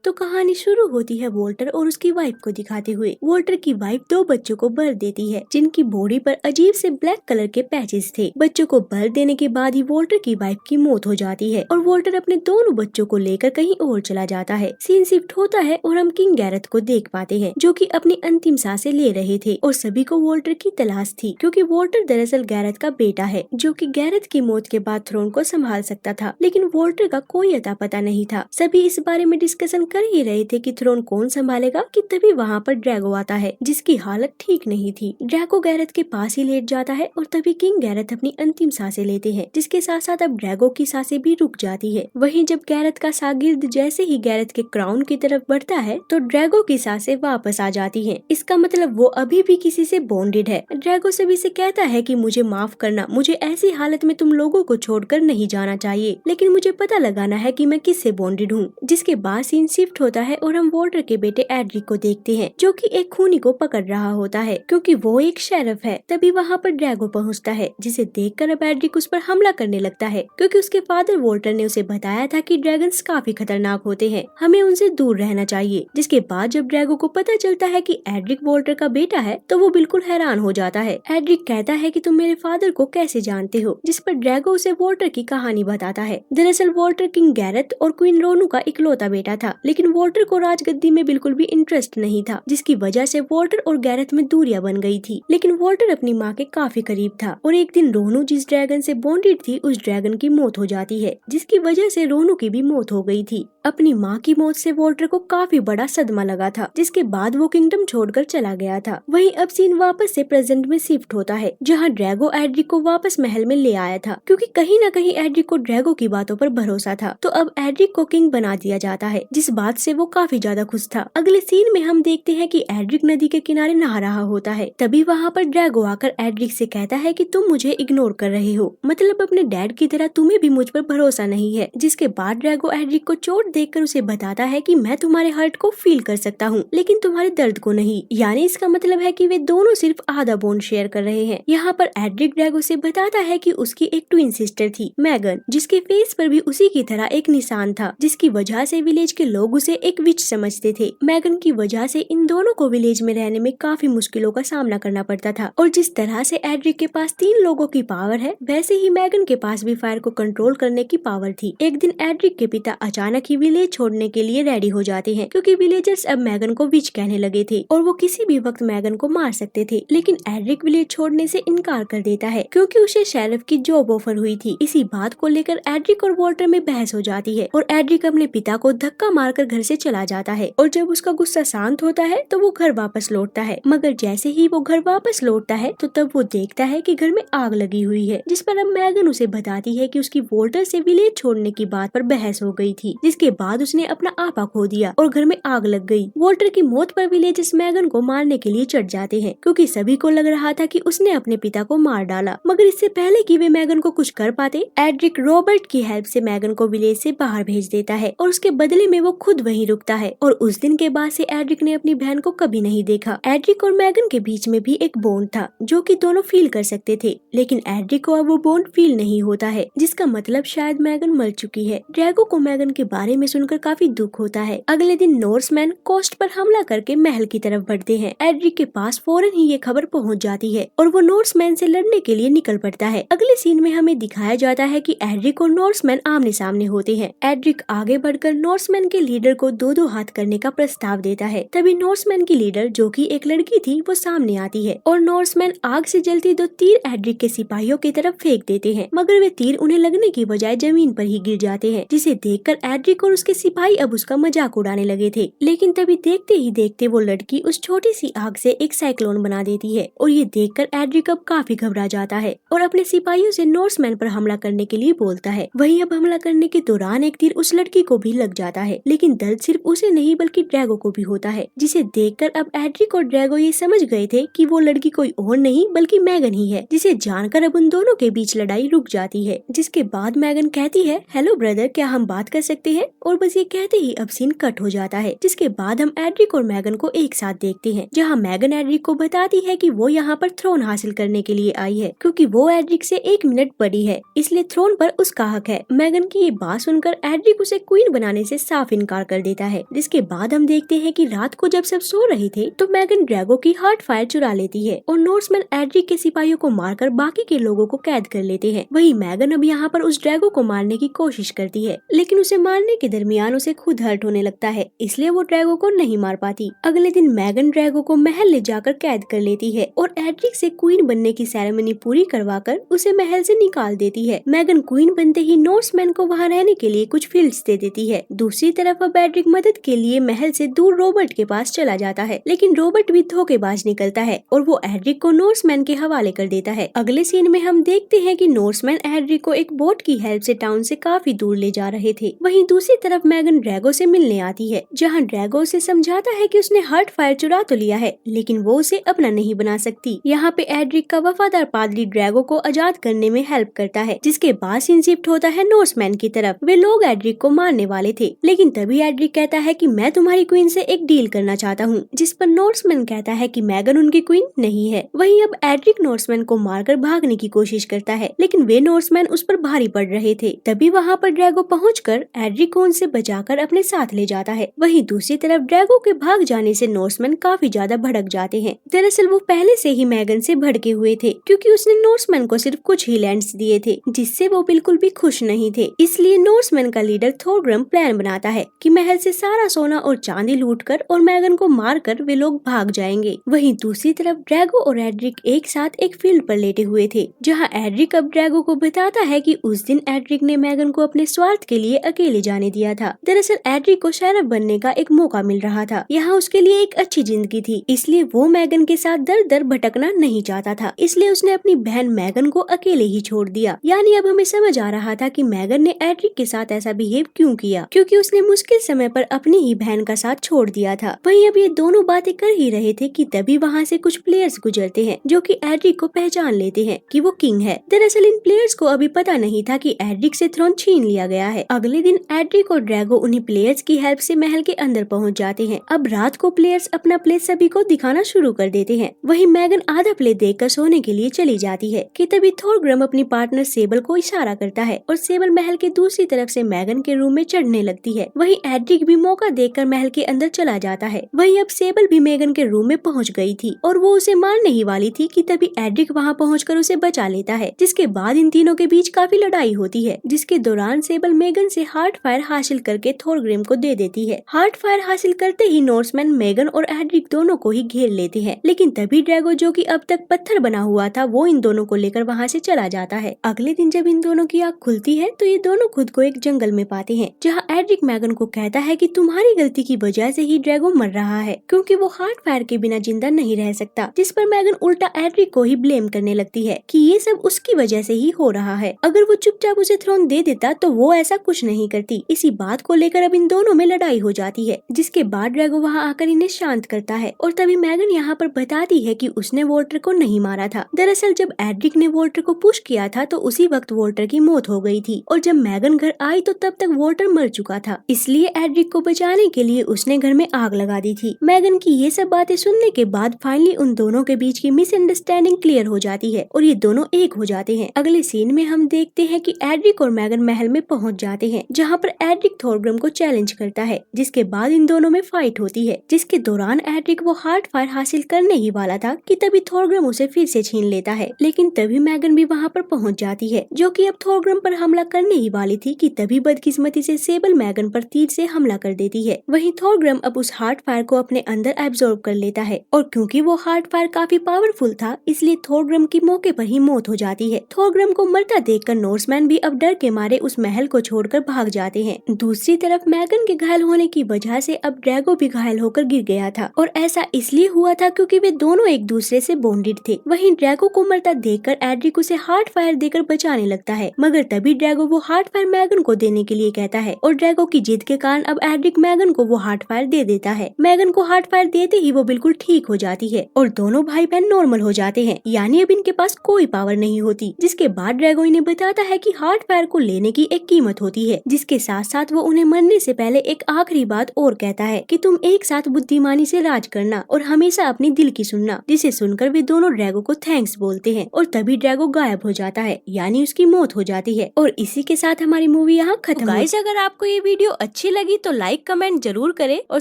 तो कहानी शुरू होती है वॉल्टर और उसकी वाइफ को दिखाते हुए। वॉल्टर की वाइफ 2 बच्चों को बर्थ देती है जिनकी बॉडी पर अजीब से ब्लैक कलर के पैचेस थे। बच्चों को बर्थ देने के बाद ही वॉल्टर की वाइफ की मौत हो जाती है और वॉल्टर अपने दोनों बच्चों को लेकर कहीं और चला जाता है। सीन शिफ्ट होता है और हम किंग गैरेथ को देख पाते हैं जो कि अपनी अंतिम सांसें ले रहे थे और सभी को वॉल्टर की तलाश थी क्योंकि वॉल्टर दरअसल गैरेथ का बेटा है जो कि गैरेथ की मौत के बाद थ्रोन को संभाल सकता था, लेकिन वॉल्टर का कोई अता पता नहीं था। सभी इस बारे में डिस्कशन कर ही रहे थे कि थ्रोन कौन संभालेगा कि तभी वहाँ पर ड्रैगो आता है जिसकी हालत ठीक नहीं थी। ड्रैगो गैरेथ के पास ही लेट जाता है और तभी किंग गैरेथ अपनी अंतिम सांसें लेते हैं, जिसके साथ साथ अब ड्रैगो की सांसें भी रुक जाती है। वहीं जब गैरेथ का शागिर्द जैसे ही गैरेथ के क्राउन की तरफ बढ़ता है तो ड्रैगो की सांसें वापस आ जाती है। इसका मतलब वो अभी भी किसी से बॉन्डेड है। ड्रैगो सभी से कहता है कि मुझे माफ करना, मुझे ऐसी हालत में तुम लोगों को छोड़कर नहीं जाना चाहिए, लेकिन मुझे पता लगाना है कि मैं किससे बॉन्डेड हूँ। जिसके बाद सीन शिफ्ट होता है और हम वॉल्टर के बेटे एड्रिक को देखते हैं जो कि एक खूनी को पकड़ रहा होता है क्योंकि वो एक शेरिफ है। तभी वहाँ पर ड्रैगो पहुँचता है जिसे देखकर अब एड्रिक उस पर हमला करने लगता है क्योंकि उसके फादर वॉल्टर ने उसे बताया था कि ड्रैगन्स काफी खतरनाक होते हैं, हमें उनसे दूर रहना चाहिए। जिसके बाद जब ड्रैगो को पता चलता है कि एड्रिक वॉल्टर का बेटा है तो वो बिल्कुल हैरान हो जाता है। एड्रिक कहता है कि तुम मेरे फादर को कैसे जानते हो, जिस पर ड्रैगो उसे वॉल्टर की कहानी बताता है। दरअसल वॉल्टर किंग गैरेथ और क्वीन रोनू का इकलौता बेटा था, लेकिन वॉल्टर को राजगद्दी में बिल्कुल भी इंटरेस्ट नहीं था, जिसकी वजह से वॉल्टर और गैरेथ में दूरियां बन गई थी। लेकिन वॉल्टर अपनी माँ के काफी करीब था और एक दिन रोनू जिस ड्रैगन से बॉन्डेड थी उस ड्रैगन की मौत हो जाती है, जिसकी वजह से रोनू की भी मौत हो गई थी। अपनी माँ की मौत से वॉल्टर को काफी बड़ा सदमा लगा था, जिसके बाद वो किंगडम छोड़कर चला गया था। वहीं अब सीन वापस से प्रेजेंट में शिफ्ट होता है जहाँ ड्रैगो एड्रिक को वापस महल में ले आया था क्योंकि कहीं न कहीं एड्रिक को ड्रैगो की बातों पर भरोसा था। तो अब एड्रिक को किंग बना दिया जाता है, जिस बात से वो काफी ज्यादा खुश था। अगले सीन में हम देखते हैं कि एड्रिक नदी के किनारे नहा रहा होता है। तभी वहाँ पर ड्रैगो आकर एड्रिक से कहता है कि तुम मुझे इग्नोर कर रहे हो, मतलब अपने डैड की तरह तुम्हें भी मुझ पर भरोसा नहीं है। जिसके बाद ड्रैगो एड्रिक को चोट देखकर उसे बताता है कि मैं तुम्हारे हर्ट को फील कर सकता हूँ लेकिन तुम्हारे दर्द को नहीं। यानी इसका मतलब है कि वे दोनों सिर्फ आधा बोन शेयर कर रहे हैं। यहाँ पर एड्रिक ड्रैगो से बताता है कि उसकी एक ट्विन सिस्टर थी मैगन, जिसके फेस पर भी उसी की तरह एक निशान था, जिसकी वजह से विलेज के लोग उसे एक विच समझते थे। मैगन की वजह से इन दोनों को विलेज में रहने में काफी मुश्किलों का सामना करना पड़ता था और जिस तरह से एड्रिक के पास 3 लोगों की पावर है वैसे ही मैगन के पास भी फायर को कंट्रोल करने की पावर थी। एक दिन एड्रिक के पिता अचानक ही विलेज छोड़ने के लिए रेडी हो जाते हैं क्योंकि विलेजर्स अब मैगन को विच कहने लगे थे और वो किसी भी वक्त मैगन को मार सकते थे। लेकिन एड्रिक विलेज छोड़ने से इनकार कर देता है क्योंकि उसे शेरिफ की जॉब ऑफर हुई थी। इसी बात को लेकर एड्रिक और वॉल्टर में बहस हो जाती है और एड्रिक अपने पिता को धक्का मारकर घर से चला जाता है और जब उसका गुस्सा शांत होता है तो वो घर वापस लौटता है। मगर जैसे ही वो घर वापस लौटता है तो तब वो देखता है कि घर में आग लगी हुई है, जिस पर अब मैगन उसे बताती है कि उसकी वॉल्टर से विलेज छोड़ने की बात पर बहस हो गई थी, जिसके बाद उसने अपना आपा खो दिया और घर में आग लग गई। वॉल्टर की मौत पर विलेजर्स मैगन को मारने के लिए चढ़ जाते हैं क्योंकि सभी को लग रहा था कि उसने अपने पिता को मार डाला। मगर इससे पहले कि वे मैगन को कुछ कर पाते एड्रिक रॉबर्ट की हेल्प से मैगन को विलेज से बाहर भेज देता है और उसके बदले में वो खुद वहीं रुकता है और उस दिन के बाद से एड्रिक ने अपनी बहन को कभी नहीं देखा। एड्रिक और मैगन के बीच में भी एक बॉन्ड था जो कि दोनों फील कर सकते थे, लेकिन एड्रिक को अब वो बॉन्ड फील नहीं होता है, जिसका मतलब शायद मैगन मर चुकी है। ड्रैगो को मैगन के बारे में सुनकर काफी दुख होता है। अगले दिन नॉर्समैन कोस्ट पर हमला करके महल की तरफ बढ़ते हैं। एड्रिक के पास फौरन ही ये खबर पहुंच जाती है और वो नॉर्समैन से लड़ने के लिए निकल पड़ता है। अगले सीन में हमें दिखाया जाता है कि एड्रिक और नॉर्समैन आमने सामने होते हैं। एड्रिक आगे बढ़कर नॉर्समैन के लीडर को 2-2 हाथ करने का प्रस्ताव देता है। तभी नॉर्समैन की लीडर जो कि एक लड़की थी वो सामने आती है और नॉर्समैन आग से जलती 2 तीर एड्रिक के सिपाहियों की तरफ फेंक देते हैं, मगर वे तीर उन्हें लगने की बजाय जमीन पर ही गिर जाते हैं, जिसे देखकर एड्रिक और उसके सिपाही अब उसका मजाक उड़ाने लगे थे। लेकिन तभी देखते ही देखते वो लड़की उस छोटी सी आग से एक साइक्लोन बना देती है और ये देखकर एड्रिक अब काफी घबरा जाता है और अपने सिपाहियों से नॉर्समैन पर हमला करने के लिए बोलता है। वहीं अब हमला करने के दौरान एक तीर उस लड़की को भी लग जाता है, लेकिन दर्द सिर्फ उसे नहीं बल्कि ड्रैगो को भी होता है, जिसे देखकर अब एड्रिक और ड्रैगो ये समझ गए थे कि वो लड़की कोई और नहीं बल्कि मैगन ही है, जिसे जानकर अब उन दोनों के बीच लड़ाई रुक जाती है। जिसके बाद मैगन कहती है, हेलो ब्रदर, क्या हम बात कर सकते हैं? और बस ये कहते ही अब सीन कट हो जाता है। जिसके बाद हम एड्रिक और मैगन को एक साथ देखते हैं, जहाँ मैगन एड्रिक को बताती है कि वो यहाँ पर थ्रोन हासिल करने के लिए आई है क्योंकि वो एड्रिक से 1 मिनट बड़ी है, इसलिए थ्रोन पर उसका हक है। मैगन की ये बात सुनकर एड्रिक उसे क्वीन बनाने से साफ इनकार इनकार कर देता है। जिसके बाद हम देखते हैं कि रात को जब सब सो रहे थे तो मैगन ड्रैगो की हार्ट फायर चुरा लेती है और नॉर्समैन एड्रिक के सिपाहियों को मारकर बाकी के लोगों को कैद कर लेते हैं। वहीं मैगन अब यहाँ पर उस ड्रैगो को मारने की कोशिश करती है, लेकिन उसे मारने के दरमियान उसे खुद हर्ट होने लगता है, इसलिए वो ड्रैगो को नहीं मार पाती। अगले दिन मैगन ड्रैगो को महल ले जाकर कैद कर लेती है और एड्रिक से क्वीन बनने की सेरेमनी पूरी करवाकर उसे महल से निकाल देती है। मैगन क्वीन बनते ही नॉर्समैन को वहाँ रहने के लिए कुछ फील्ड्स दे देती है। दूसरी तरफ अब एड्रिक मदद के लिए महल से दूर रॉबर्ट के पास चला जाता है, लेकिन रॉबर्ट भी धोखेबाज निकलता है और वो एड्रिक को नॉर्समैन के हवाले कर देता है। अगले सीन में हम देखते हैं कि नॉर्समैन एड्रिक को एक बोट की हेल्प से टाउन से काफी दूर ले जा रहे थे। वहीं दूसरी तरफ मैगन ड्रैगो से मिलने आती है, जहां ड्रैगो उसे समझाता है कि उसने हार्ट फायर चुरा तो लिया है, लेकिन वो उसे अपना नहीं बना सकती। यहाँ पे एड्रिक का वफादार पादरी ड्रैगो को आजाद करने में हेल्प करता है, जिसके बाद सीन शिफ्ट होता है नॉर्समैन की तरफ। वे लोग एड्रिक को मारने वाले थे, लेकिन तभी एड्रिक कहता है कि मैं तुम्हारी क्वीन से एक डील करना चाहता हूँ, जिस पर नॉर्समैन कहता है कि मैगन उनकी क्वीन नहीं है। वहीं अब एड्रिक नॉर्समैन को मारकर भागने की कोशिश करता है, लेकिन वे नॉर्समैन उस पर भारी पड़ रहे थे। तभी वहाँ पर ड्रैगो पहुंचकर एड्रिक को उनसे बचाकर अपने साथ ले जाता है। वहीं दूसरी तरफ ड्रैगो के भाग जाने से नॉर्समैन काफी ज्यादा भड़क जाते हैं। दरअसल वो पहले से ही मैगन से भड़के हुए थे, क्योंकि उसने नॉर्समैन को सिर्फ कुछ ही लैंड्स दिए थे, जिससे वो बिल्कुल भी खुश नहीं थे। इसलिए नॉर्समैन का लीडर थोरग्रम प्लान बनाता है कि महल से सारा सोना और चांदी लूटकर और मैगन को मारकर वे लोग भाग जाएंगे। वहीं दूसरी तरफ ड्रैगो और एड्रिक एक साथ एक फील्ड पर लेटे हुए थे, जहां एड्रिक अब ड्रैगो को बताता है कि उस दिन एड्रिक ने मैगन को अपने स्वार्थ के लिए अकेले जाने दिया था। दरअसल एड्रिक को शेरिफ बनने का एक मौका मिल रहा था, यहाँ उसके लिए एक अच्छी जिंदगी थी, इसलिए वो मैगन के साथ दर दर भटकना नहीं चाहता था। इसलिए उसने अपनी बहन मैगन को अकेले ही छोड़ दिया। यानी अब हमें समझ आ रहा था कि मैगन ने एड्रिक के साथ ऐसा बिहेव क्यों किया, क्योंकि उसने मुश्किल समय पर अपनी ही बहन का साथ छोड़ दिया था। वहीं अब ये दोनों बातें कर ही रहे थे कि तभी वहाँ से कुछ प्लेयर्स गुजरते हैं, जो कि एड्रिक को पहचान लेते हैं कि वो किंग है। दरअसल इन प्लेयर्स को अभी पता नहीं था कि एड्रिक से थ्रोन छीन लिया गया है। अगले दिन एड्रिक और ड्रैगो उन्हीं प्लेयर्स की हेल्प से महल के अंदर पहुंच जाते हैं। अब रात को प्लेयर्स अपना प्ले सभी को दिखाना शुरू कर देते हैं। वहीं मैगन आधा प्ले देखकर सोने के लिए चली जाती है कि तभी थोरग्रम अपनी पार्टनर सेबल को इशारा करता है और सेबल महल के दूसरी तरफ से मैगन के रूम में चढ़ने लगती है। वहीं एड्रिक भी मौका देखकर महल के अंदर चला जाता है। वहीं अब सेबल भी मैगन के रूम में पहुंच गई थी और वो उसे मारने ही वाली थी कि तभी एड्रिक वहां पहुंचकर उसे बचा लेता है, जिसके बाद इन तीनों के बीच काफी लड़ाई होती है, जिसके दौरान सेबल मैगन से हार्ट फायर हासिल करके थोरग्रिम को दे देती है। हार्ट फायर हासिल करते ही नॉर्समैन मैगन और एड्रिक दोनों को ही घेर लेते हैं, लेकिन तभी ड्रैगो, जो कि अब तक पत्थर बना हुआ था, वो इन दोनों को लेकर वहाँ से चला जाता है। अगले दिन जब इन दोनों की आँख खुलती है तो ये दोनों खुद को एक जंगल में पाते हैं, जहाँ एड्रिक मैगन को कहता है कि तुम्हारी गलती की वजह से ही ड्रैगो मर रहा है, क्योंकि वो हार्ट फायर के बिना जिंदा नहीं रह सकता। जिस पर मैगन उल्टा एड्रिक को ही ब्लेम करने लगती है कि ये सब उसकी वजह से ही हो रहा है। अगर वो चुपचाप उसे थ्रोन दे देता तो वो ऐसा कुछ नहीं करती। इसी बात को लेकर अब इन दोनों में लड़ाई हो जाती है, जिसके बाद ड्रैगो वहाँ आकर इन्हें शांत करता है और तभी मैगन यहाँ पर बताती है कि उसने वोल्टर को नहीं मारा था। दरअसल जब एड्रिक ने वोल्टर को पुश किया था तो उसी वक्त वोल्टर की मौत हो गई थी और जब मैगन घर आई तो तब तक वोल्टर मर चुका था। इसलिए एड्रिक को बचाने के लिए उसने घर में आग लगा दी थी। मैगन की ये सब बातें सुनने के बाद फाइनली उन दोनों के बीच की मिसअंडरस्टैंडिंग क्लियर हो जाती है और ये दोनों एक हो जाते हैं। अगले सीन में हम देखते हैं कि एड्रिक और मैगन महल में पहुंच जाते हैं, जहां पर एड्रिक थोरग्रम को चैलेंज करता है, जिसके बाद इन दोनों में फाइट होती है, जिसके दौरान एड्रिक वो हार्ट फायर हासिल करने ही वाला था कि तभी थोरग्रम उसे फिर से छीन लेता है। लेकिन तभी मैगन भी वहां पर पहुंच जाती है, जो कि अब थोरग्रम पर हमला करने ही वाली थी कि तभी बदकिस्मती से सेबल मैगन पर तीर से हमला कर देती है। वहीं थोरग्रम अब उस हार्ट फायर को अपने अंदर एब्जॉर्ब कर लेता है और क्योंकि वो हार्ट फायर काफी पावरफुल था, इसलिए थोरग्रम की मौके पर ही मौत हो जाती है। थोरग्रम को मरता देखकर नॉर्समैन भी अब डर के मारे उस महल को छोड़कर भाग जाते हैं। दूसरी तरफ मैगन के घायल होने की वजह से अब ड्रैगो भी घायल होकर गिर गया था और ऐसा इसलिए हुआ था क्योंकि वे दोनों एक दूसरे से बॉन्डेड थे। वहीं ड्रैगो को मरता देखकर एड्रिक उसे हार्ट फायर देकर बचाने लगता है, मगर तभी ड्रैगो वो हार्ट फायर मैगन को देने के लिए कहता है और ड्रैगो की जिद के कारण अब एड्रिक मैगन को वो हार्ट फायर दे देता है। मैगन को हार्ट फायर देते ही वो बिल्कुल ठीक हो जाती है और दोनों भाई बहन नॉर्मल हो जाते हैं, यानी अब इनके पास कोई पावर नहीं होती। जिसके बाद ड्रैगो इन्हें बताता है कि हार्ट फायर को लेने की एक कीमत होती है, जिसके साथ साथ वो उन्हें मरने से पहले एक आखिरी बात और कहता है कि तुम एक साथ बुद्धिमानी से राज करना और हमेशा अपने दिल की सुनना। जिसे सुनकर वे दोनों ड्रैगो को थैंक्स बोलते हैं और तभी ड्रैगो गायब हो जाता है, यानी उसकी मौत हो जाती है। और इसी के साथ हमारी मूवी यहाँ खत्म। गाइस, अगर आपको ये वीडियो अच्छी अच्छी लगी तो लाइक कमेंट जरूर करें और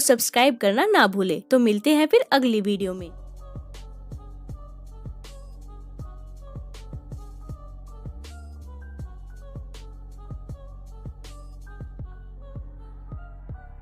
सब्सक्राइब करना ना भूले। तो मिलते हैं फिर अगली वीडियो में।